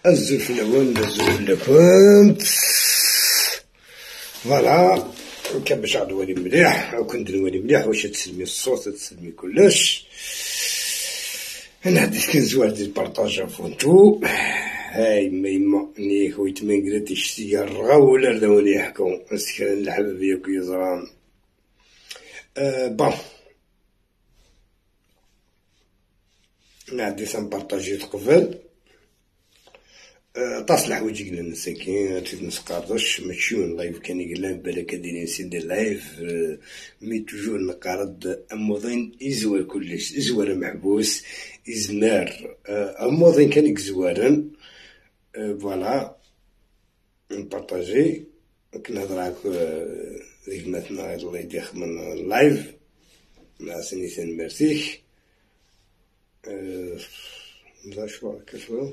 الزلف الأول الزلف الأكوان فوالا كان باش عاد نولي مليح أو كنت نولي مليح واش تسلمي الصوت تسلمي كلش. أنا حديت كان زوار ديال البارطاج فونتو هاي ما ني خويت ما قريتش سيارة ولا رداوني يحكو مسكين الحبابية وكيزران بون عندي سنبارطاجي قبل طاس الحوايج قلنا مساكين تيت نسقاردش ماشي لايف كان يقلنا بالك ديني نسيد لايف مي توجور نقارض اموضين يزوار كلش زوار محبوس يزمار اموضين كان يزوارن فوالا نبارطاجي كنهضر معاك ديك مثلا الله يديخ من اللايف مع سنيتين مرتيح لا شو كيفو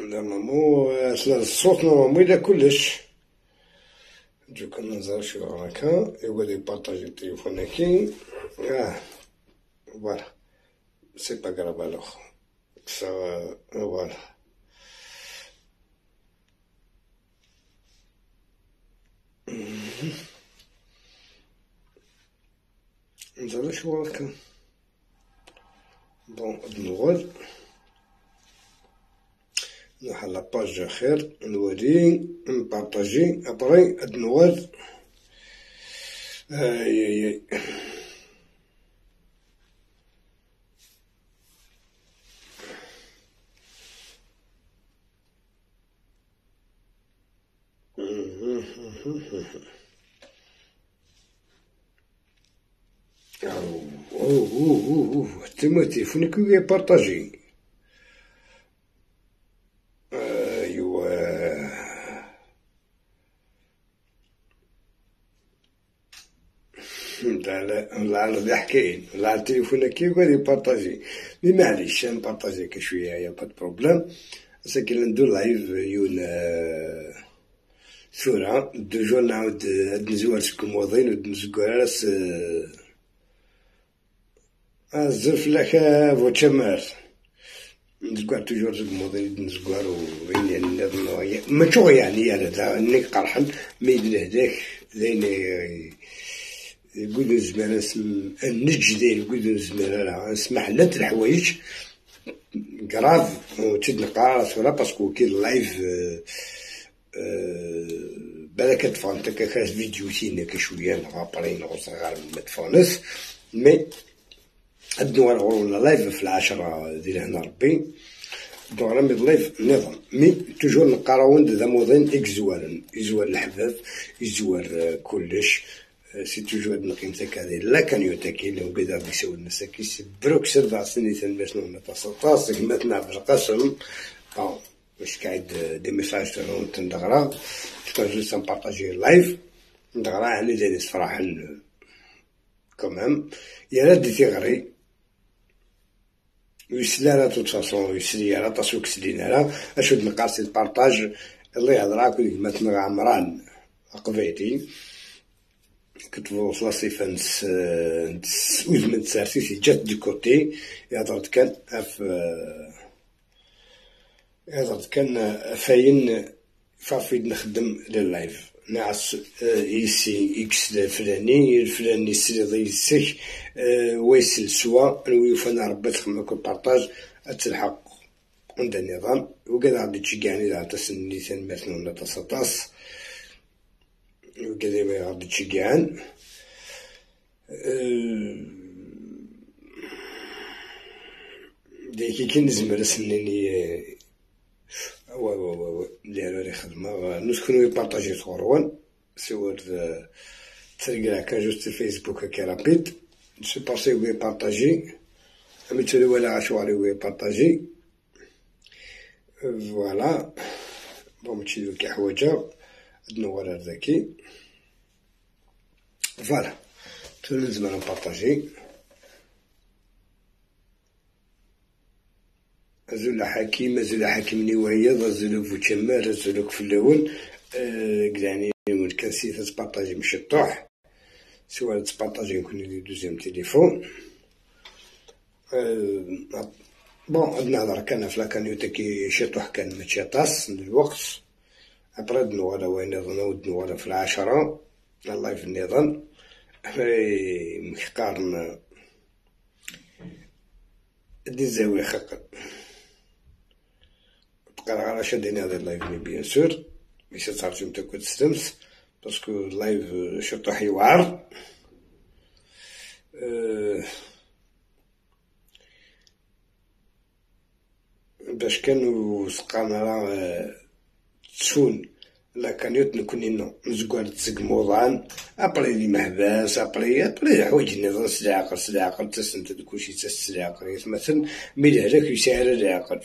نورمالمون الصوت نورمالمون يلا كلش جو كنهضر شي هكا يقعد يبارطاجي التليفون هاكي فوالا سي با كراف الوغ سا فوالا نزال شو هكا بون نغول نروح على لاباج خير نوري نبارطاجي ابري نغول اي تما تليفونك كي بارطاجي ايوا لا لا حكاين لا تليفونك كي قاعد يبارطاجي مي معليش نبارطاجي كشويه يا با بروبليم ساكن ندير لايف يون صورة دو جور نعاود نزوار سكوموضين ونزكور راس الزرف لك فوتشمار نزكور توجور سكوموضين نزكور وين يعني ماشو يعني هذا انك قرحن ما يدير هداك زين يقولوا زمان النج ديال يقولوا زمان نسمح لات الحوايج كراف وتشد نقرا صورة باسكو كي اللايف بالك تفانت كاس فيديو تينا كشويه نغابرين وصغار ما تفانس مي الدوار غرونا لايف في 10 ديال هنا ربي دوار مي لايف نظام مي توجور نقراو ذا موضين اكزوارن يزوار الحباب يزوار كلش سي توجور نقيمتك هذه لا كان يوتاكي لو قدر يسوي المساكي بروك 7 سنين باش نتصاص قمتنا بالقسم واش قاعد دي ميساج تندغرا تقدر جوست نبارطاجي لايف ندغرا يعني ديالي صراحة كومام يا راد تيغري ويسلا لا توت فاصون يسلي على طاسو كسلينا لا اشود نقاس البارطاج الله يهضراك مثلا عمران قبيتي كنت في لاصيفانس وزمن تسارسيسي جات دو كوتي يهضرت كان كان فاين فافيد نخدم لللايف نعس يسي اكس الفلاني يسري يسيك ويسل سوا ويوفانا ربي تخمم كل بارطاج تلحق عند النظام وكذا غادي تشجعني على تسني ثان مثلا تصطاس وكذا ما غادي تشجعن ديكي كي نزمر سنيني ديالو خدمة نسكنو يبارطاجي صوروان صور تلقى كان جوست الفيسبوك هكا رابيد سي باسي و يبارطاجي ميتولي ولا عشواري و يبارطاجي فوالا بون ماشي كي حوايجا نور هذاكي فوالا تلزم نبارطاجي زول حكيم زول حكيم نوايض زول فوتشمار زولك في الأول يعني من كنسي تبارطاجي ماشي طوح سواء تبارطاجي نكون لي دوزيام تيليفون بون عندنا هضر كان في لاكانيوتا كي شطوح كان ماشي طاس من الوقت. ابري دنوغالا وين نظن دنوغالا في 10 الله في النظام مكقارن دي زاوية خاقل بقى على شادين هذا اللايف مي بيان سور ماشي ترجم تاكل تستمس باسكو اللايف شطوح يوعر باش كانوا سقانا تسون لا كان يتنكونينا مزقوال تسق موضعا ابري لي محباس ابري حوايج نظام سلاعقل تسنت كلشي تسلاعقل مثلا مي هذاك يسعر العقل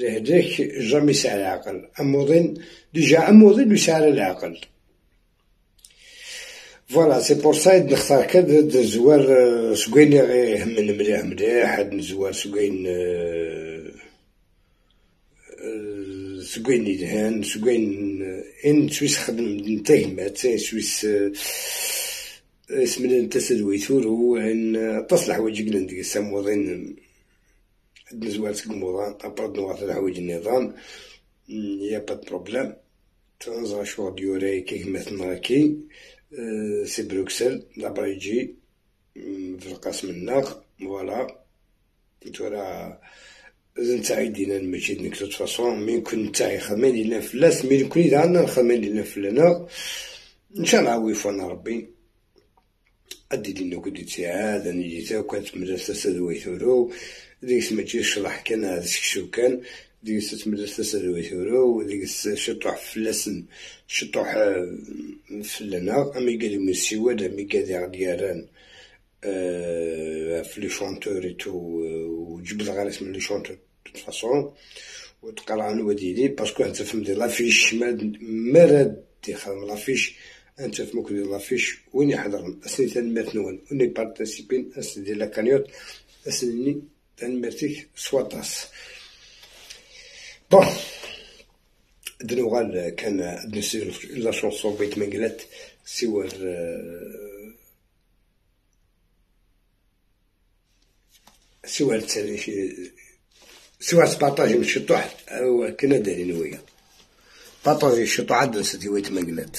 هذاك جامي يسعر العقل اموضين ديجا اموضين يسعر العقل فوالا سي بور سا نختار كاد زوار سكوين يهمن مليح هاد نزوار سكوين سكوين يدهن سكوين ان سويس خدم نتهمات سويس اسم تسدوي ثورو ان تصلح حوايج قلن ديك الساموضين عندنا زوار تقموضان ابرد نواط الحوايج النظام يا با بروبليم تنزغ شوار ديوري كيف مثلا كي سي بروكسل دابا يجي في القسم الناق فوالا تورا زين تعيدينا المجيد نكتو تفاصون مين كنت تاعي خدمين لنا فلاس مين كون إذا عندنا خدمين لنا فلانا إن شاء الله ويفونا ربي أدي لنا كدي تساعد أني جيتا وكانت مدرسة سدوي ثورو ديك سميتي شرح كان هذا شكشو كان ديك مدرسة سدوي ثورو ديك شطوح فلاسن شطوح فلانا أمي قادي من السواد أمي قادي غدياران في لي شونتور ايتو وجبد غير اسم لي شونتور فاصون وتقرا عن وديلي باسكو انت فهمت لافيش ما راد تخدم لافيش انت فهمك ديال لافيش وين يحضر اسني تنمرتنون وني بارتيسيبين اسني ديال لا كانيوت اسني تنمرتيك سواطاس بون دنوغال كان نسير لا شونسون بيت منقلات سوار سوار بارطاجي من الشطوح أو كنا دايرين ويا بارطاجي الشطوح عاد نسيتي ويت مقلات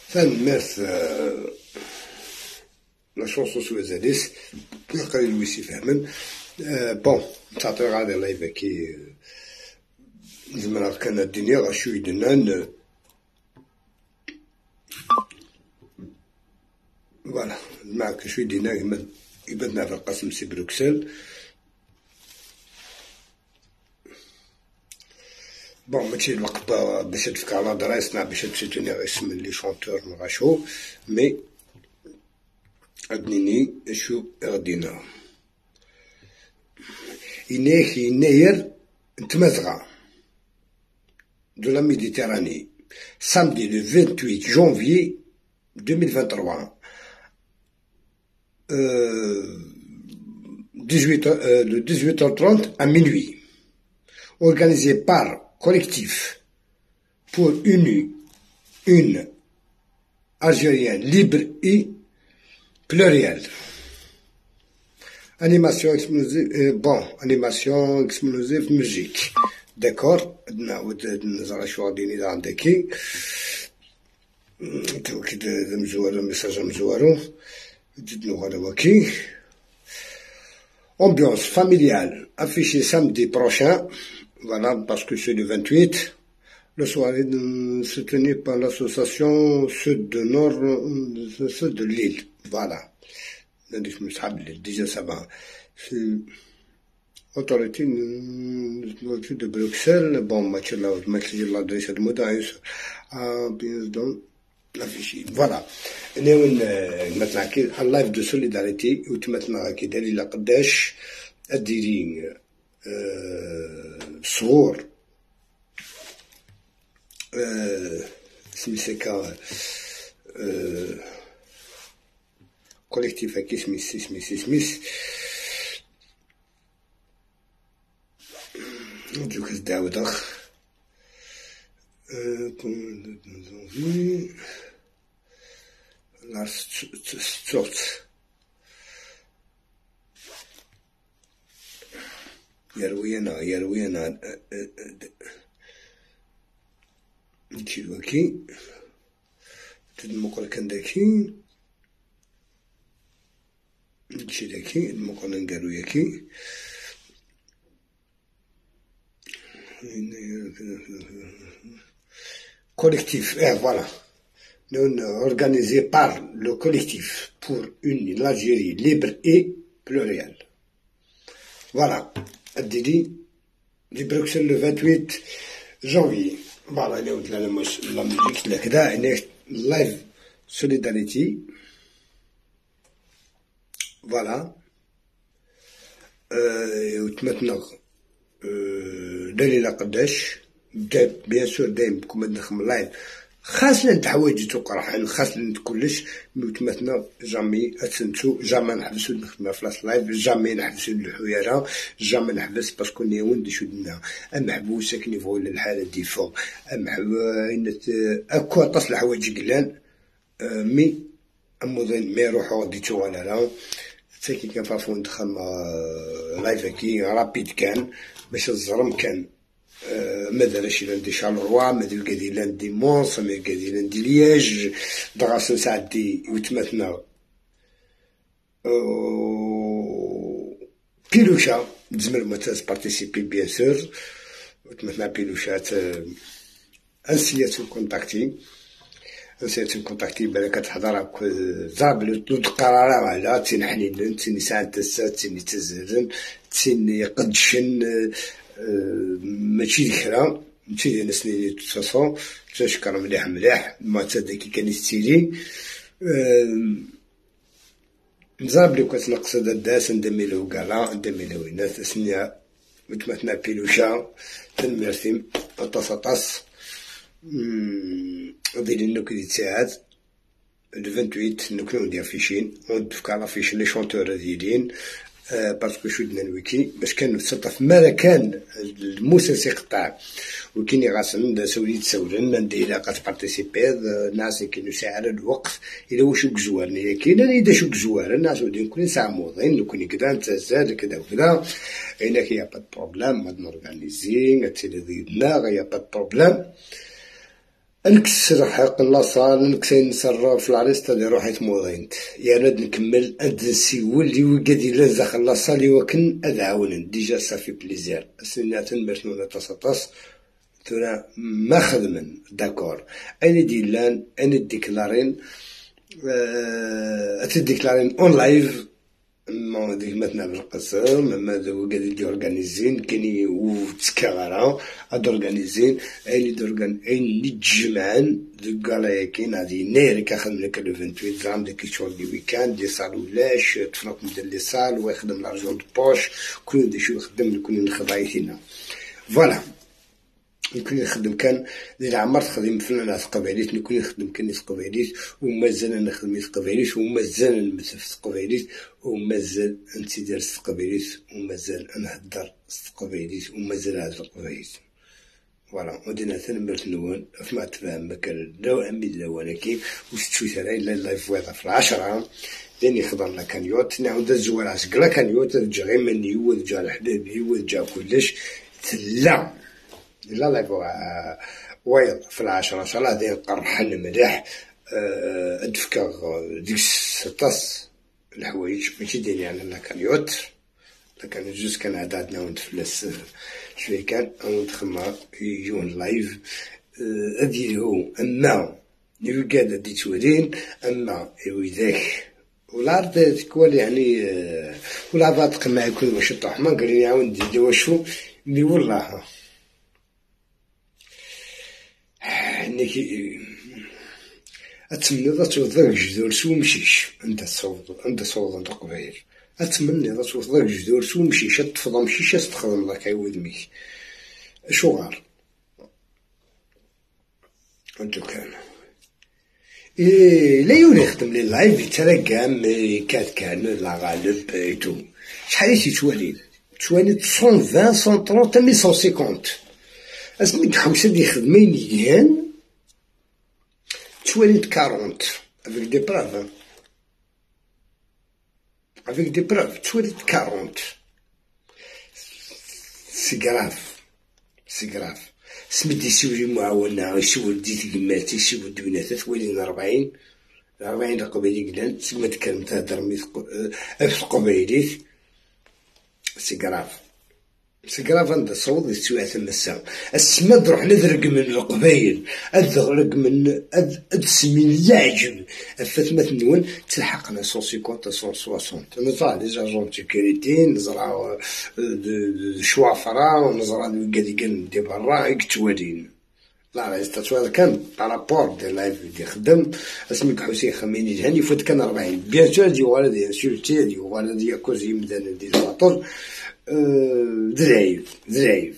فنمارس لا شونسون سوازاليس قليل ويس يفهمن بون تعطي غادي الله يبكي زمرات كان الدنيا غاشو يدنان فوالا معك شوي دينا يبدنا في القسم سي بروكسل بون ماشي الوقت باش تفكر على درايسنا باش تمشي اسم لي شونتور نغاشو مي أدنيني شو غدينا إناك يناير نتمزغا de la Méditerranée samedi le 28 janvier 2023 de 18h30 à minuit organisé par collectif pour une Algérienne libre et plurielle. Animation explosive, animation explosive, musique. D'accord? نزرع شو غادي إذا عندكي توكيد مزوارو ميساج مزوارو جدنو غادا وكي ambiance familiale affichée samedi prochain, voilà, parce que c'est le 28. Le soirée se tenait par l'association Sud de Nord, Sud de Lille. Voilà. Déjà ça va. C'est autorité de Bruxelles. Bon, l'adresse de Modaïs. Bien donc, l'affiché. Voilà. maintenant un live de solidarité où tu maintenant qui داري لقداش الديرين صغور سميسكا كوليكتيف هكي سميس نجيو كتداو داخ Lars Sturt. يروينا نجيو هكي تدمقل كان داكي نجي داكي دمقل نقالو ياكي collectif, voilà, organisé par le collectif pour une Algérie libre et plurielle. Voilà, Adidi, de Bruxelles le 28 janvier. Voilà, il y a la musique, là, live solidarity. Voilà. maintenant, دليل قداش بيان سور دايم كون ندخل لايف خاصنا نتحوايج تقرحن خاصنا كلش مثلا جامي اتسنتو جامي نحبسو نخدم في لايف جامي نحبسو الحويره جامي نحبس باسكو نيون دي شدنا ام حبوسه كنيفو للحاله ديفو ام اكو تصل حوايج قلان مي امودين ما يروحوا ديتو ولا لا ساكي كان فافو ندخل لايف كي رابيد كان باش الزرم كان ما دارش لاندي شارلروا ما دير كادي لاندي مونس ما كادي لاندي لياج دغاس نساعدي وتمتنا بيلوشا تزمر ما بارتيسيبي بيان سور وتمتنا بيلوشات انسيات كونتاكتي نسيت كونتاكتي بالك تحضر زابل تقرا على تين حنين تين ساعه تسات تين تزرن تين قدشن ماشي ذكرى ماشي نسني تصفو تشكر مليح ما تصدقي كان يستيلي نزابلو كتنقصد الداس ندميلو كالا ندميلو الناس سنيا متمتنا بيلوشا تنمرسم طاس ديال النوك اللي تساعد le 28 نكونو ندير فيشين وندفك على فيشين لي شونتور ديالين باسكو شدنا الويكي باش كان نتسطف مالا كان الموسس يقطع وكيني غاسن سوليت سولن ندي علاقة بارتيسيبي الناس كي ساعة الوقت إلا واش زوار هي كاين اللي دا شوك زوار الناس ودين كل ساعة موضين كوني كدا نتزاد كدا وكدا هناك يا با بروبليم غاد نورغانيزي غتسيدنا يا با بروبليم نكسر حق لاصال نكسر نسر في العريس تاعي روحي موضينت يا راد نكمل ادسيول اللي وقادي لازخ لاصال وكن ادعاون ديجا صافي بليزير سنات مرتنونا تصاطاس ترى ما خدمن داكور انا ديلان انا ديكلارين اتديكلارين اون لايف ما ديك مثلا بالقسم ما دو قاعد يدي اورغانيزين كاين وتسكاغرا اد اورغانيزين اي دورغان اي نجمعن دو قال كاين هادي نير كنخدم لك لو 28 درهم ديك شغل دي ويكاند دي صال ولاش تفرق من لي صال ويخدم لارجون دو بوش كل دي شو يخدم كل الخضايفينا فوالا يكون يخدم كان اللي عمرت خدم فلان قبيليت نكون يخدم كان قبيليت ومازال نخدم قبيليت ومازال نمثل قبيليت ومازال نتدير قبيليت ومازال نهدر قبيليت ومازال نهدر قبيليت فوالا ودينا ثنمرت نون فما تفهم مكان لو امي لو كي وشتو ترى الا اللايف واحد في 10 داني خضرنا كانيوت نعاود الزوار عسكلا كانيوت رجع غير مني ورجع الحبابي ورجع كلش تلا لا لا وايض في 10 صلاة دين قرحن مليح ادفكر ديك 16 الحوايج ماشي ديالي يعني لا كانيوت لا كان جوج كان عددنا ونتفلس شويه كان ونتخمر يجون لايف اديرو اما يوقاد دي تورين اما وذاك والعرض تكون يعني ولا باطق ما يكون واش طاح ما قال لي عاود ندير واشو اللي والله انك اتمنى توضع جذور سو مشيش انت صوت انت قبايل اتمنى توضع جذور سو مشيش تفضل مشيش تخدم لك ودميك شغار انتو كان لا يولي يخدم لي اللايف يترقم كان لا غالب ايتو شحال تيتوالي 120 130 150 اسمي حوسه دي خدمين يان توليت 40 avec des preuves avec des preuves توليت 40 سي غراف سميتي سوري معاونة يسول ديتي قماتي يسول دوينات تولين 40 قبيلي قلان سما تكلم تهدر في قبيليت سي غراف عند الصوت يستوي تمسا السماد روح نذرق من القبايل اذرق من السمين يعجب الفتمة نون تلحقنا 150 160 نزرع لي جاجون سيكوريتي نزرع شوافرة ونزرع قادي كان دي برا يكتوالين لا يستطيع كان بارابور دي لايف دي خدم اسمك حسين خميني جهني فوت كان 40 بيان سور دي ولد انسولتي دي ولد ياكوز يمدان دي الباطل ذرايف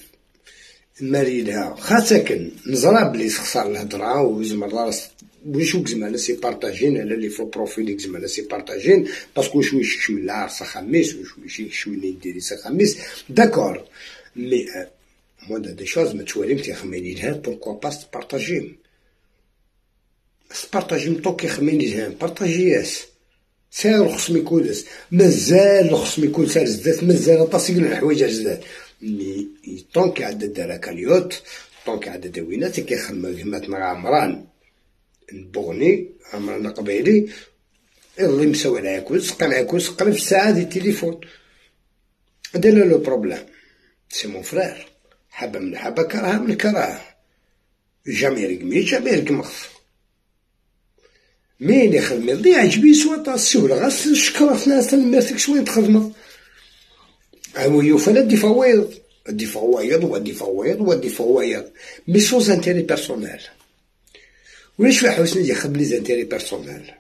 مريدها خاصة نزرع بلي خسر الهضرة وزعما راس وشو زعما سي بارطاجين على لي فو بروفيل زعما سي بارطاجين باسكو شوي يشمل العرس خميس وشوي يشمل يدير خميس داكور مي موا دي شوز ما تواليم تيخميني لها بوركوا با تبارطاجيم طوكي خميني لها بارطاجياس سير الخصم يكونس مازال الخصم يكون سار زدات مازال طاسيق الحوايج زدات مي طونكي عدد دارا كاليوت طونكي عدد دوينات كيخدم كيمات مع عمران نبوغني عمران قبيلي اللي مسوي العكوز سقى العكوز سقى في الساعة دي التليفون دير لو بروبليم سي مون فرير حبه من حبه كراهه من كراهه جامي رقمي مين يخدم اللي يعجبني سوا تاع السهولة غاس الشكرا في ناس تنمرتك شوية تخدمه هو يوفى دي فوايض ودي فوايض مي سوز انتيري بيرسونيل ولاش في حوسني يخدم لي زانتيري بيرسونيل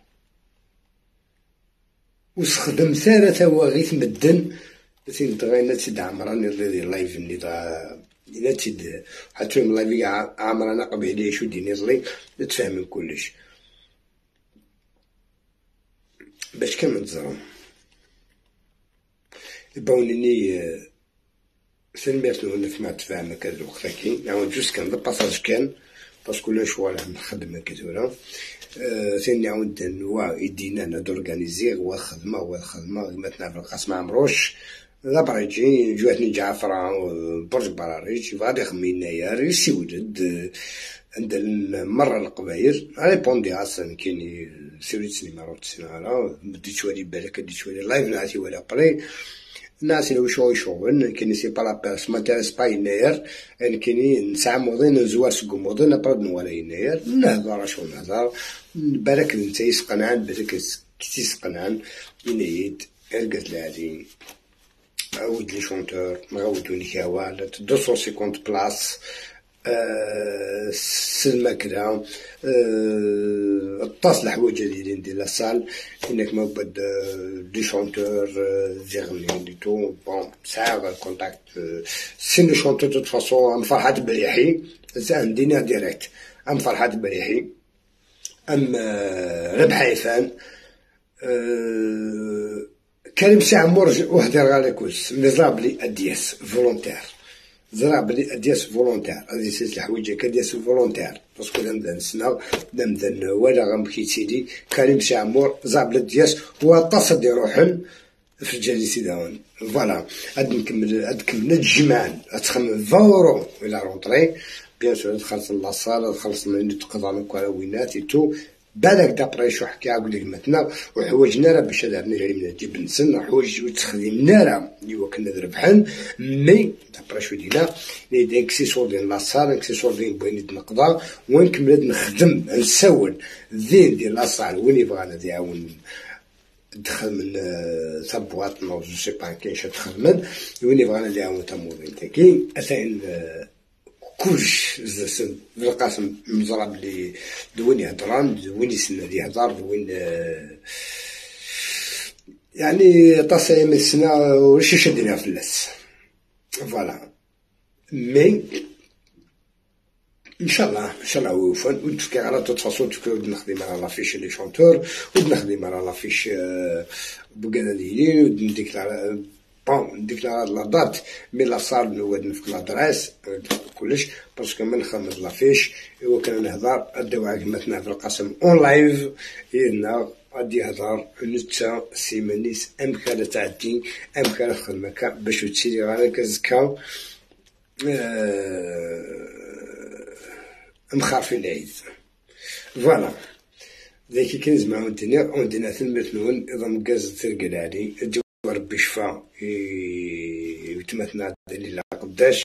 وسخدم ثلاثة واغيث مدن تين تغينا تيد عمران اللي لايف اللي إلا تيد حتى من لايف عمران قبيلي شو ديني زلي تفهم كلش باش كان متزرم باونني سلميت له نفما تفاهم كذا الوقت كي يعني جوست كان باساج كان باسكو لا شوا على نخدم كذا ثاني عاود نوا يدينا نادورغانيزي والخدمة مثلا في القسم عمروش لابريجي جواتني جعفرة برج براريج غادي خمينا يا ريسي ولد عند مرة القبايل ريبوندي اصلا كاين سيريت سينما روت سينما بديت شوالي بالك بديت شوالي لايف نعطي ولا بري الناس اللي شوي شوغن كاين سي با لا بيرس ما تاس با يناير يعني كاين نسعى موضين نزوار سكو موضين ابرد نوالا يناير نهضر شو نهضر بالك انت يسقنعن بالك تيسقنعن ينايد ارقد لهادي عاود لي شونتور معاودوني كاوال 250 بلاص الماكلة الطاس الحوايج اللي ندير لاصال انك ما بد دي شونتور زيغني دي تو بون ساعة كونتاكت سين لو شونتور دو فاصون ام فرحات بريحي زين دينا ديريكت ام فرحات بريحي ام ربح عيفان كريم سي عمور وحدي غالي كوس مزراب لي ادياس فولونتير زراب لي ادياس فولونتير هادي سيس الحوايج كدياس فولونتير باسكو نبدا نسناو نبدا ولا غنبكي سيدي كريم سي عمور زراب لي ادياس هو تصدي روحن في الجليسي داون فوالا هاد نكمل الجمعان تخمم 20 اورو الى رونطري بيان سور تخلص لاصال تخلص من تقضى المكونات تو بالك دابري شو حكي عاود مثلا وحوايجنا راه باش هذا نجي من نجيب نسن حوايج تخدمنا راه اللي كنا ربحان مي دابري شو دينا لي اكسيسور ديال لاصال اكسيسور ديال بغيت نقضى ونكمل نخدم نسول الذين ديال لاصال وين يبغانا يعاون دخل من ثبوات نو جو سي با كاين شي دخل من وين يبغانا يعاون تا موبيل كاين اثين كلش زسن بالقاسم مزراب لي دوين يهضران دوين يسنى لي يهضر دوين يعني تصايم من السنة وش يشدنا في اللاس فوالا مي ان شاء الله ويوفون ونتفكر على تفاصيل ود نخدم على لافيش لي شونتور ود نخدم على لافيش بوغاديلين ود نديكلار بون نديكلار لا دات مي لا صال نود نفك لادراس كلش باسكو ما نخدم لافيش ايوا كان نهضر الدواء كما في القسم اون لايف ينا غادي يهضر نتا سيمانيس امكان تعدي امكان خدمك باش تسيري غير كزكا مخافين العيد فوالا ذاك كنز مع عندنا ثمثنون اذا مكاز ترقل علي ربي شفا يتمثنا اللي قداش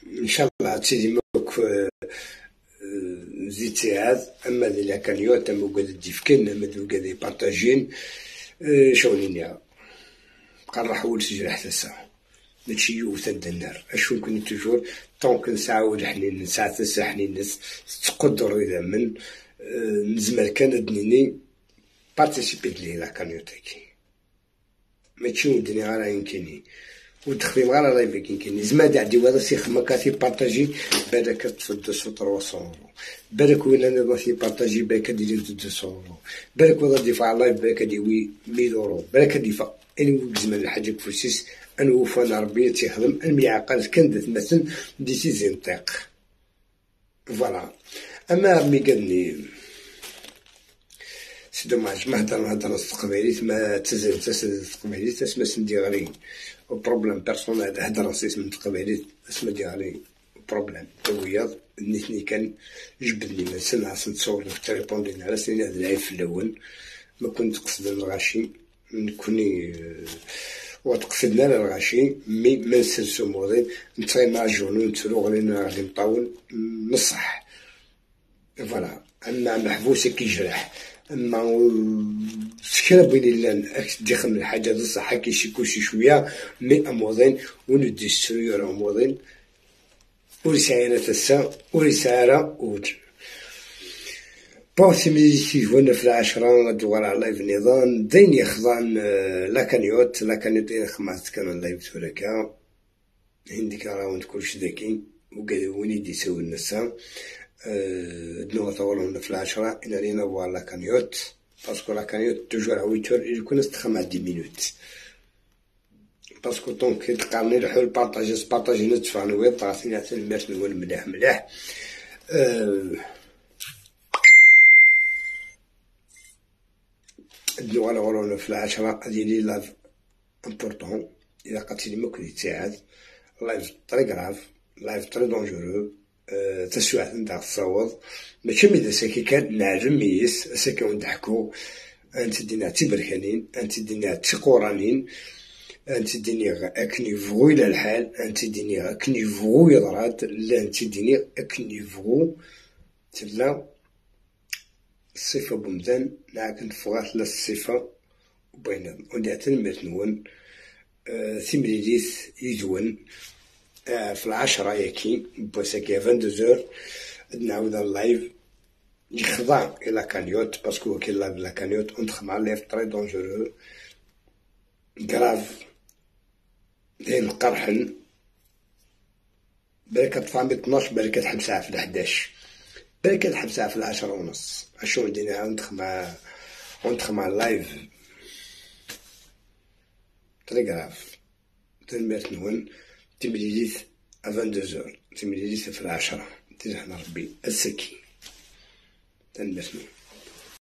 ان شاء الله تسيدي موك زيد ساعات اما اللي كان يوم تم قال ديفكن اما قال يبارطاجين شغلين بقى نحول سجل حتى الساعه ماشي يوثد النار اشو نكون توجور طونك نسعاود حنين نساعة حنين ناس تقدروا اذا من نزمر كان دنيني بارتيسيبيت لي لا كانيوتاكي ماشي ودني غير يمكنني ودخلي غير لايف يمكنني زعما عندي واحد سي خدمه كاتي بارطاجي بالك تفد 300 اورو بالك وين انا بغيتي بارطاجي بالك دير 200 اورو بالك ولا ديفع لايف بالك ديوي 100 اورو بالك ديفع اني زعما الحاجه كفوسيس أنا ربي تيخدم المعقل كندت مثلا ديسيزي نطيق فوالا اما مي قالني سي دوماج ما هضر التقبيليت ما تسد التقبيليت اسما سندي غالي بروبليم بيرسونيل هضر سيس من التقبيليت اسما دي غالي بروبليم توياض نيتني كان جبدني من سنة نتصور في تريبوندين على سنين هذا العيب في الاول ما كنت قصد الغاشي نكوني وتقصدنا الغاشي مي ما نسلسو موضين نتري مع الجنون نتسلو غالينا غادي نطاول نصح فوالا اما محبوس كيجرح اما سكرا بين الله دخل من الحاجه الصح كيشكو شي شويه مي اموضين وندي السيور اموضين ورسالة تسا ورسالة وجه بوث ميزيتي وانا في 10 دوار على لايف النظام دين يخضان لاكانيوت خمات كان لايف توركا عندك راوند كلشي ذاكي وين يدي يسوي النسا دنو طولهم في 10 إن علينا بوار لاكانيوت باسكو لا كانيوت توجور على 8 هور يكون استخدم 10 مينوت باسكو دونك تقارني الحل بارطاجي نتفاني ويط عطيني حتى الماس نقول مليح مليح. الدوا الغرون في العشرة ديالي لايف امبورطون إلا قاتلي ماكل يتساعد لايف طري كراف لايف طري دونجورو تسويعات نتاع الصوت ماشي ميدا ساكي كان نعلم ميس ساكي ونضحكو انت دينا تبركانين انت دينا تقورانين انت ديني اكني فغو الى الحال انت ديني اكني فغو يضراد لا انت ديني اكني فغو تبدا الصفة بمدان ناك نفغات لا الصفة وبين ودعتن متنون ثمريديث يدون في العشرة ياكي بوساكي 22 نعاود اللايف يخضع الى كانيوت باسكو كي لايف لا كانيوت ونتخمع لايف طري دونجورو كراف داين قرحن بالك تطعم 12 بالك تحب ساعة في 11 بالك تحب ساعة في 10:30 اشو ندير ونتخمع اللايف طري كراف تنبات نون تمريديث 22 تمريديث في 10 تنحنا ربي السكين تنبات نون.